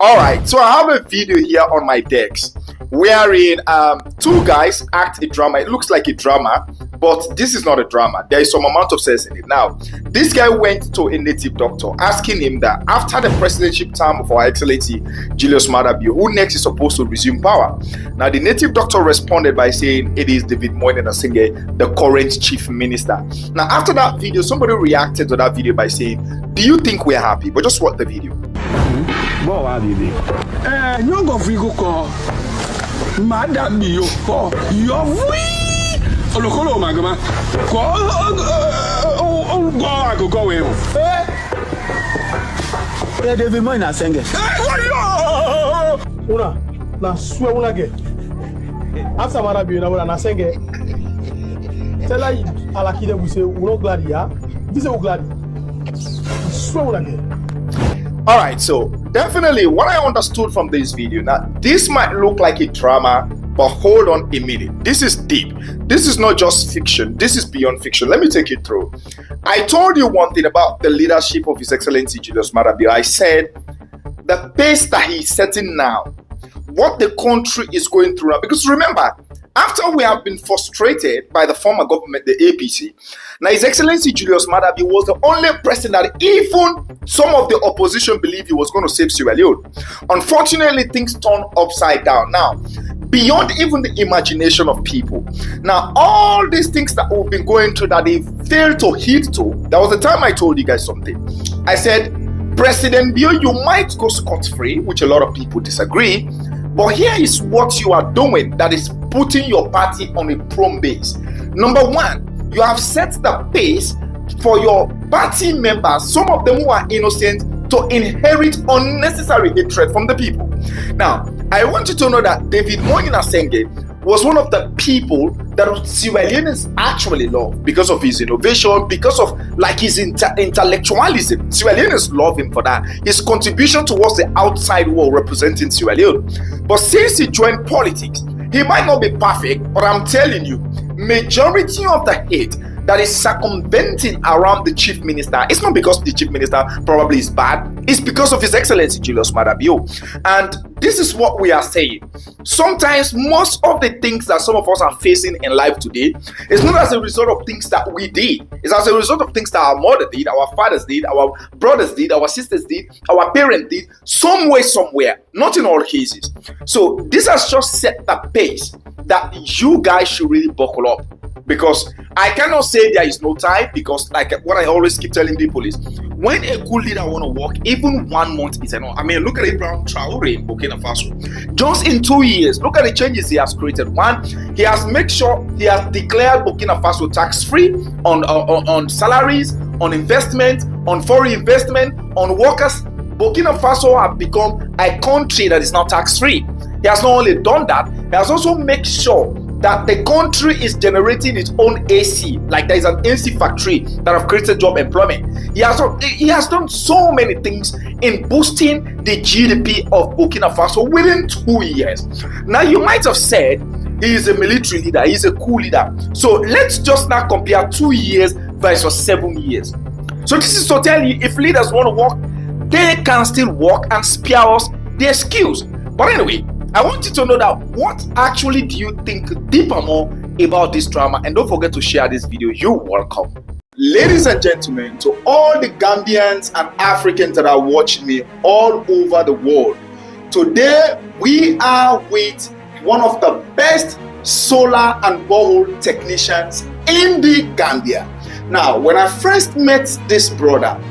All right, so I have a video here on my decks wherein two guys act a drama. It looks like a drama, but this is not a drama. There is some amount of sense in it. Now, this guy went to a native doctor asking him that after the presidency term of Our Excellency Julius Maada, who next is supposed to resume power? Now, the native doctor responded by saying it is David Moinen Asenge, the current chief minister. Now, after that video, somebody reacted to that video by saying, do you think we're happy? But just watch the video. Bo wa bibi. You go free go call. Madam yo call. Yo free. Olokolo magama. Call go we. Yeah, David Moinen Asenge. Una na swear una get. After Maada be na Asenge. Tell her alakide we say we no glad ya. This is glad. Swear una get. All right, so definitely what I understood from this video, now this might look like a drama, but hold on a minute. This is deep. This is not just fiction. This is beyond fiction. Let me take you through. I told you one thing about the leadership of His Excellency Julius Maada. I said the pace that he's setting now, what the country is going through now. Because remember, after we have been frustrated by the former government, the APC, now His Excellency Julius Maada was the only president that even some of the opposition believed he was going to save Sierra Leone. Unfortunately, things turned upside down. Now, beyond even the imagination of people. Now, all these things that we've been going through that they failed to heed to, there was a time I told you guys something. I said, President Bio, you might go scot-free, which a lot of people disagree, but here is what you are doing that is putting your party on a prom base. Number one, you have set the pace for your party members, some of them who are innocent, to inherit unnecessary hatred from the people. Now, I want you to know that David Moinen Asenge was one of the people that Sierra Leoneans actually love because of his innovation, because of like his intellectualism. Sierra Leoneans love him for that. His contribution towards the outside world representing Sierra Leone. But since he joined politics, he might not be perfect, but I'm telling you, majority of the hate that is circumventing around the chief minister, it's not because the chief minister probably is bad, it's because of His Excellency Julius Maada. And this is what we are saying. Sometimes most of the things that some of us are facing in life today is not as a result of things that we did. It's as a result of things that our mother did, our fathers did, our brothers did, our sisters did, our parents did, some way, somewhere, not in all cases. So this has just set the pace that you guys should really buckle up. Because I cannot say there is no time, because like what I always keep telling people is, when a cool leader want to work, even 1 month is enough. I mean, look at Abraham Traore in Burkina Faso. Just in 2 years, look at the changes he has created. One, he has made sure he has declared Burkina Faso tax-free on salaries, on investment, on foreign investment, on workers. Burkina Faso have become a country that is now tax-free. He has not only done that, he has also made sure that the country is generating its own AC, like there is an AC factory that have created job employment. He has done so many things in boosting the GDP of Burkina Faso within 2 years. Now, you might have said he is a military leader, he is a cool leader. So let's just now compare 2 years versus 7 years. So this is to tell you, if leaders want to work, they can still work and spare us their skills. But anyway, I want you to know that what actually do you think deeper more about this drama, and don't forget to share this video. You're welcome. Ladies and gentlemen, to all the Gambians and Africans that are watching me all over the world, today we are with one of the best solar and borehole technicians in the Gambia. Now, when I first met this brother,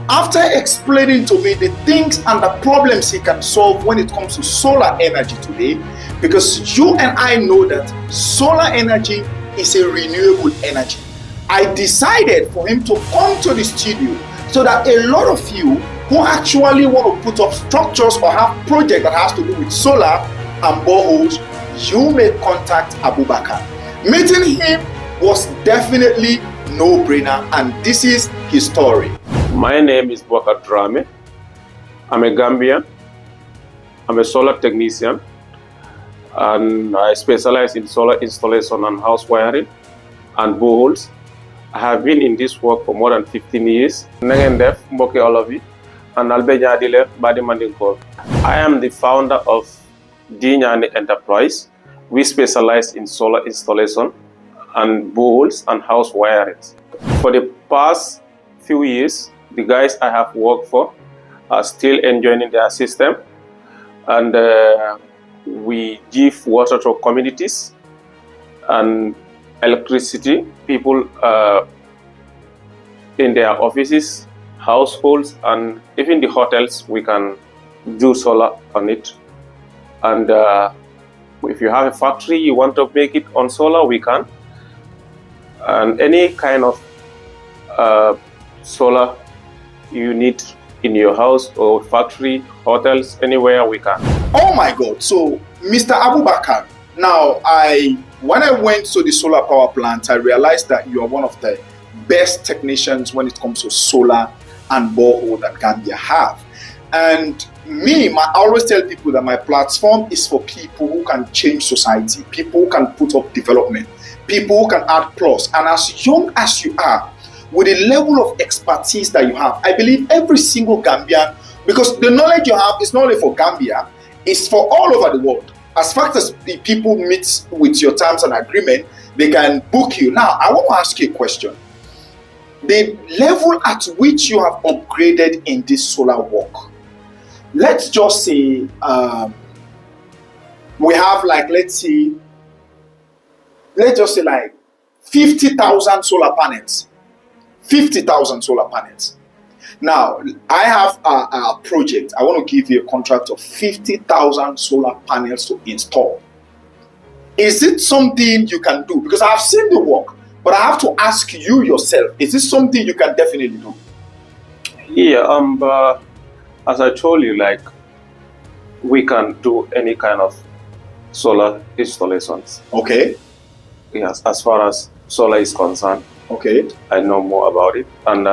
after explaining to me the things and the problems he can solve when it comes to solar energy today, because you and I know that solar energy is a renewable energy, I decided for him to come to the studio so that a lot of you who actually want to put up structures or have projects that has to do with solar and boreholes, you may contact Abubakar. Meeting him was definitely no-brainer, and this is his story. My name is Bwaka Drame. I'm a Gambian. I'm a solar technician, and I specialize in solar installation and house wiring and boreholes. I have been in this work for more than 15 years. Na ngeen def mbokki olof yi and Albenyadile Badimandinko. I am the founder of Dinyani Enterprise. We specialize in solar installation and boreholes and house wirings. For the past few years, the guys I have worked for are still enjoying their system, and we give water to communities and electricity people in their offices, households, and even the hotels. We can do solar on it. And if you have a factory, you want to make it on solar, we can. And any kind of solar you need in your house or factory, hotels, anywhere, we can. Oh my God. So, Mr. Abubakar, now when I went to the solar power plant, I realized that you are one of the best technicians when it comes to solar and borehole that Gambia have. And I always tell people that my platform is for people who can change society, people who can put up development, people who can add plus. And as young as you are, with the level of expertise that you have, I believe every single Gambian, because the knowledge you have is not only for Gambia, it's for all over the world. As far as the people meet with your terms and agreement, they can book you. Now, I want to ask you a question. The level at which you have upgraded in this solar work, let's just say we have let's just say 50,000 solar panels. 50,000 solar panels. Now, I have a project. I want to give you a contract of 50,000 solar panels to install. Is it something you can do? Because I've seen the work, but I have to ask you yourself, is this something you can definitely do? Yeah, as I told you, we can do any kind of solar installations. Okay. Yes, as far as solar is concerned. Okay. I know more about it, and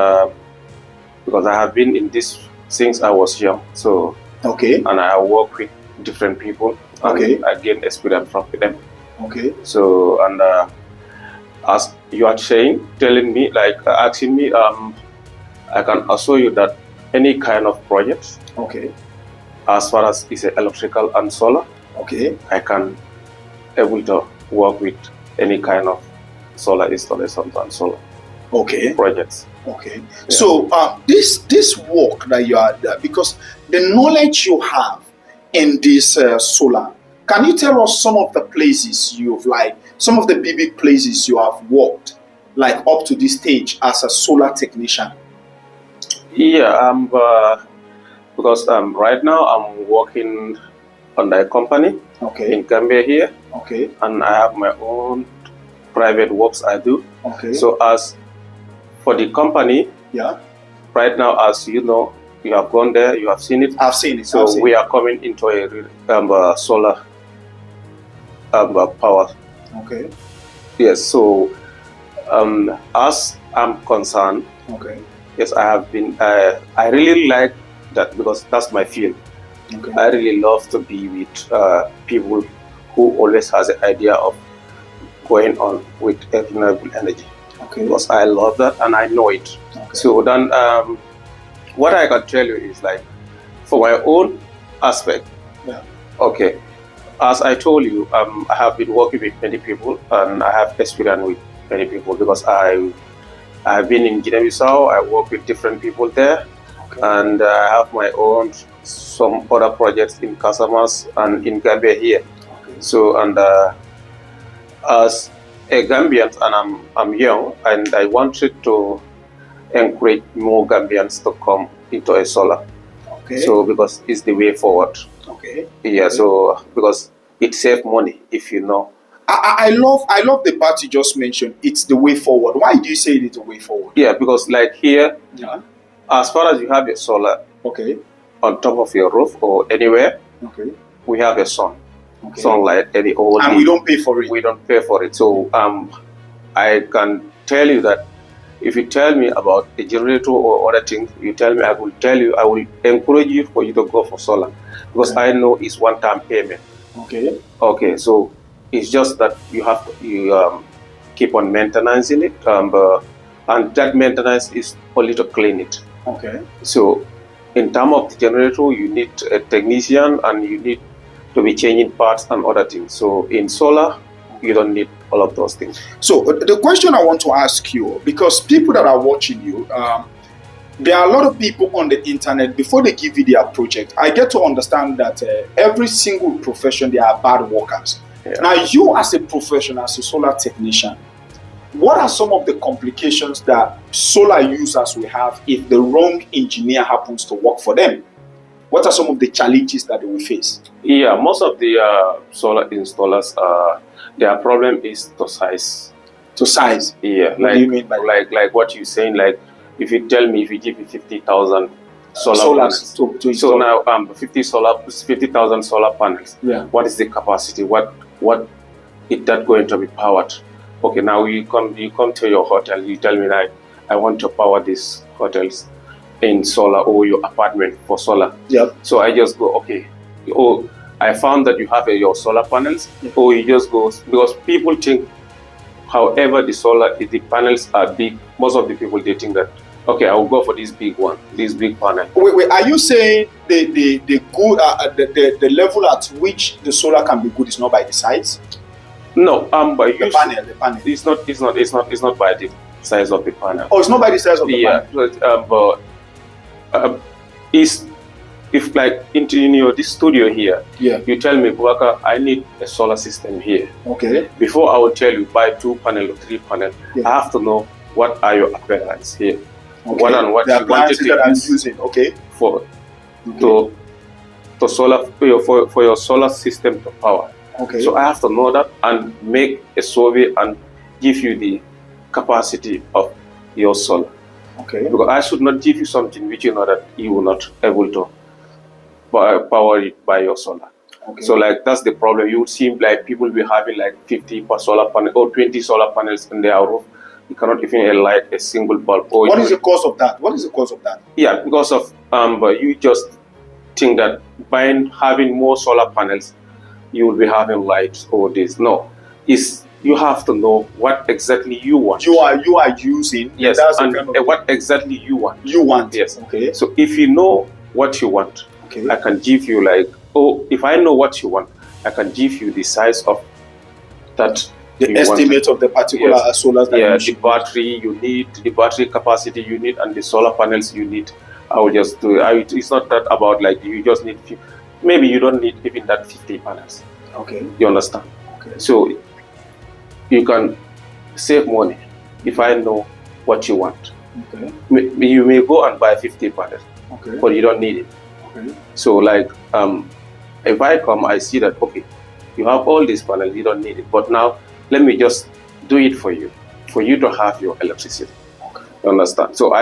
because I have been in this since I was young, so okay. And I work with different people. Okay. I gain experience from them. Okay. So, and as you are telling me, asking me, I can assure you that any kind of project, okay, as far as it's electrical and solar, okay, I can able to work with any kind of solar installations and solar projects. Okay. Yeah. So this work that you are, because the knowledge you have in this solar, can you tell us some of the places you've some of the big places you have worked up to this stage as a solar technician? Yeah, because right now I'm working on a company in Gambia here. Okay. And I have my own private works I do. Okay. So as for the company, yeah, right now, as you know, you have gone there, you have seen it. I've seen it. So we are coming into a solar power. Okay. Yes. So as I'm concerned, okay, yes, I have been. I really like that because that's my field. Okay. I really love to be with people who always has an idea of going on with renewable energy. Okay. Because I love that and I know it. Okay. So then, what I can tell you is for my own aspect. Yeah. Okay. As I told you, I have been working with many people and I have experience with many people because I have been in Guinea-Bissau. I work with different people there. Okay. And I have my own some other projects in Casamas and in Gambia here. Okay. So and as a Gambian, and I'm young, and I wanted to encourage more Gambians to come into a solar. Okay. So because it's the way forward. Okay. Yeah. Okay. So because it saves money, if you know. I love the part you just mentioned. It's the way forward. Why do you say it's the way forward? Yeah, because here, yeah, as far as you have a solar, okay, on top of your roof or anywhere, okay, we have a sun. Okay. Sunlight, and we don't pay for it. We don't pay for it. So I can tell you that if you tell me about a generator or other things, you tell me, I will encourage you for you to go for solar because I know it's one-time payment. Okay. Okay. So it's just that you have to keep on maintaining it, and that maintenance is only to clean it. Okay. So in terms of the generator, you need a technician and you need to be changing parts and other things. So in solar, you don't need all of those things. So the question I want to ask you, because people that are watching you, there are a lot of people on the internet, before they give you their project, I get to understand that every single profession, there are bad workers. Yeah. Now, you as a professional, as a solar technician, what are some of the complications that solar users will have if the wrong engineer happens to work for them? What are some of the challenges that they will face? Yeah, most of the solar installers, their problem is the size. To size? Yeah, What do you mean by like what you're saying, like if you tell me if you give me 50,000 solar panels, to so install? now 50,000 solar panels. Yeah. What is the capacity? What is that going to be powered? Okay, now you come to your hotel. You tell me that I want to power these hotels in solar or your apartment for solar. Yeah. So I just go, okay. Oh, I found that you have your solar panels. Yeah. Or you just go, because people think, however the panels are big. Most of the people, they think that, okay, I will go for this big one, this big panel. Wait, are you saying the good the level at which the solar can be good is not by the size? No, but The panel. it's not by the size of the panel. Oh, it's not by the size of the Yeah, panel. but if like in this studio here, Yeah. you tell me, Bubaka, I need a solar system here. Okay. Before I will tell you buy 2 panel or 3 panel, Yeah. I have to know what are your appliances here. Okay. What and what the you wanted appliances to that I'm use using. Okay. for Okay. to solar for your solar system to power. Okay. So I have to know that and make a survey and give you the capacity of your solar. Okay. Because I should not give you something which you know that you will not able to power it by your solar. Okay. So like that's the problem. You would see like people will be having like 50 per solar panel or 20 solar panels in their roof. You cannot even light a single bulb. Or What is the cause of that? What is the cause of that? Yeah, because of but you just think that by having more solar panels, you will be having lights or this. No, you have to know what exactly you want. You are using. Yes, That's the and kind of what exactly you want. you want. Yes. Okay. So if you know what you want, Okay. I can give you if I know what you want, I can give you the size of that. The you estimate want. of the particular Yes. solars that Yeah, you the should. battery you need, the battery capacity you need, and the solar panels you need. I will just do it. It's not that about like you just need maybe you don't need even that 50 panels. Okay. You understand? Okay. So you can save money if I know what you want. Okay. You may go and buy 50 panels, Okay. but you don't need it. Okay. So like if I come, I see that okay, you have all these panels, you don't need it. But now let me just do it for you to have your electricity. Okay. You understand? So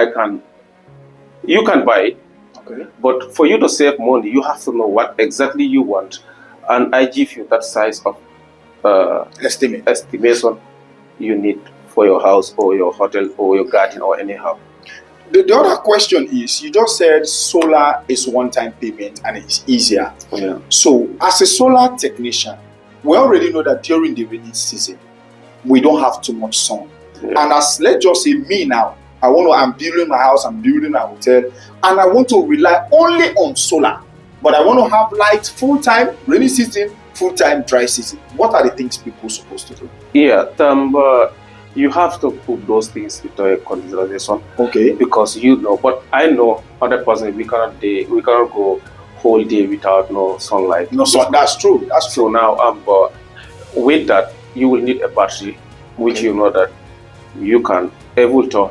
you can buy it, Okay. but for you to save money, you have to know what exactly you want, and I give you that size of estimation you need for your house or your hotel or your garden or anyhow. The other question is, you just said solar is one-time payment and it's easier. Yeah. So, as a solar technician, we already know that during the rainy season, we don't have too much sun. Yeah. And as let's just say me now, I'm building my house, I'm building a hotel, and I want to rely only on solar. But I want to have light full-time rainy season, full-time dry season. What are the things people are supposed to do? Yeah, you have to put those things into consideration. Okay. Because but I know 100% we cannot go whole day without no sunlight. No, so that's true. That's true. So now with that you will need a battery, which Okay. you know that you can able to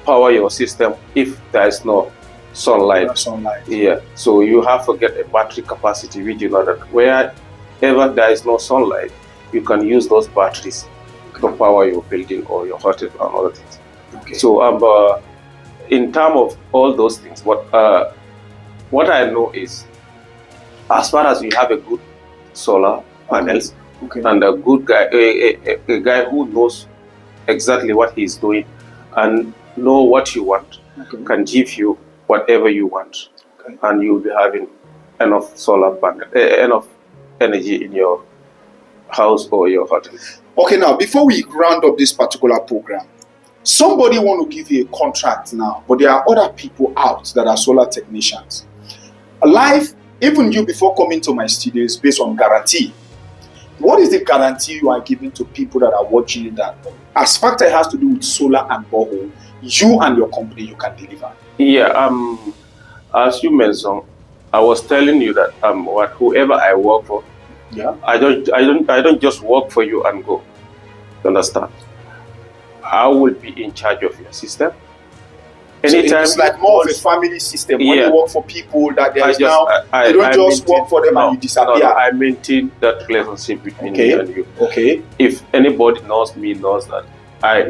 power your system if there is no sunlight. No sunlight. Yeah, so you have to get a battery capacity, which you know that wherever there is no sunlight, you can use those batteries to power your building or your hotel and other things. Okay. So in terms of all those things, what I know is, as far as you have a good solar panels Okay. and a good guy, a guy who knows exactly what he's doing and know what you want, Okay. can give you whatever you want, Okay. and you'll be having enough solar panel, enough energy in your house or your hotel. Okay, now before we round up this particular program, somebody want to give you a contract now, but there are other people out that are solar technicians. Life, even you before coming to my studio, is based on guarantee. What is the guarantee you are giving to people that are watching you that as fact it has to do with solar and borehole, you and your company, you can deliver? Yeah, as you mentioned, I was telling you that whoever I work for, Yeah. I don't just work for you and go. You understand? I will be in charge of your system. Anytime so it's like more of a family system. When Yeah. you work for people that there I is just- now, I- you don't I just maintain- work for them and you disappear. No, I maintain that relationship between me and you. Okay. If anybody knows me, knows that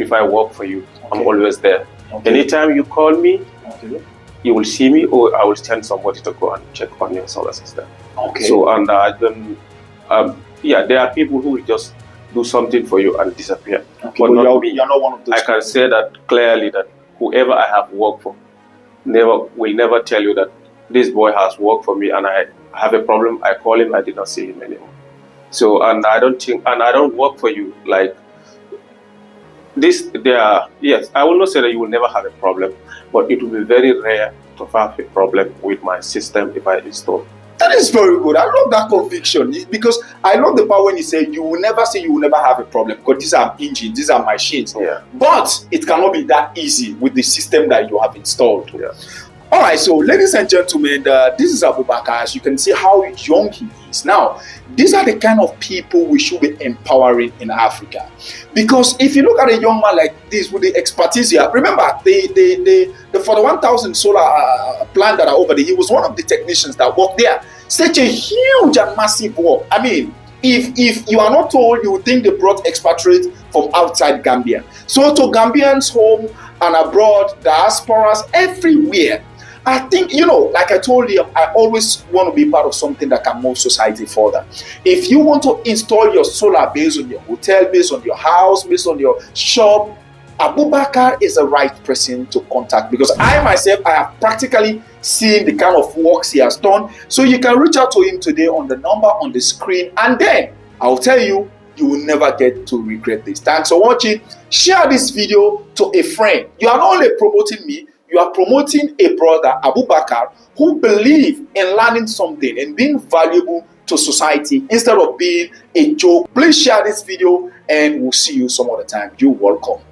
if I work for you, I'm Okay. always there. Okay. Anytime you call me, Okay. you will see me, or I will send somebody to go and check on your solar system. Okay. So, and I don't, there are people who will just do something for you and disappear. Okay, but but not me. you're not one of those I can people. say that clearly that whoever I have worked for will never tell you that this boy has worked for me and I have a problem. I call him, I did not see him anymore. So, and I don't work for you like this. Yes, I will not say that you will never have a problem, but it will be very rare to have a problem with my system if I install. That is very good. I love that conviction because I love the part when you say you will never have a problem because these are engines, these are machines. Yeah. But it cannot be that easy with the system that you have installed. Yeah. All right, so ladies and gentlemen, this is Abubakar. As you can see how young he is. Now, these are the kind of people we should be empowering in Africa. Because if you look at a young man like this with the expertise here, remember the 41,000 solar plant that are over there, he was one of the technicians that worked there. Such a huge and massive work. I mean, if you are not told, you would think they brought expatriates from outside Gambia. So to Gambians home and abroad, diasporas everywhere, I think, like I told you, I always want to be part of something that can move society further. If you want to install your solar based on your hotel, based on your house, based on your shop, Abubakar is the right person to contact because I myself, I have practically seen the kind of works he has done. So you can reach out to him today on the number on the screen, and then I'll tell you, you will never get to regret this. Thanks for watching. Share this video to a friend. You are not only promoting me, you are promoting a brother, Abubakar, who believes in learning something and being valuable to society instead of being a joke. Please share this video and we'll see you some other time. You're welcome.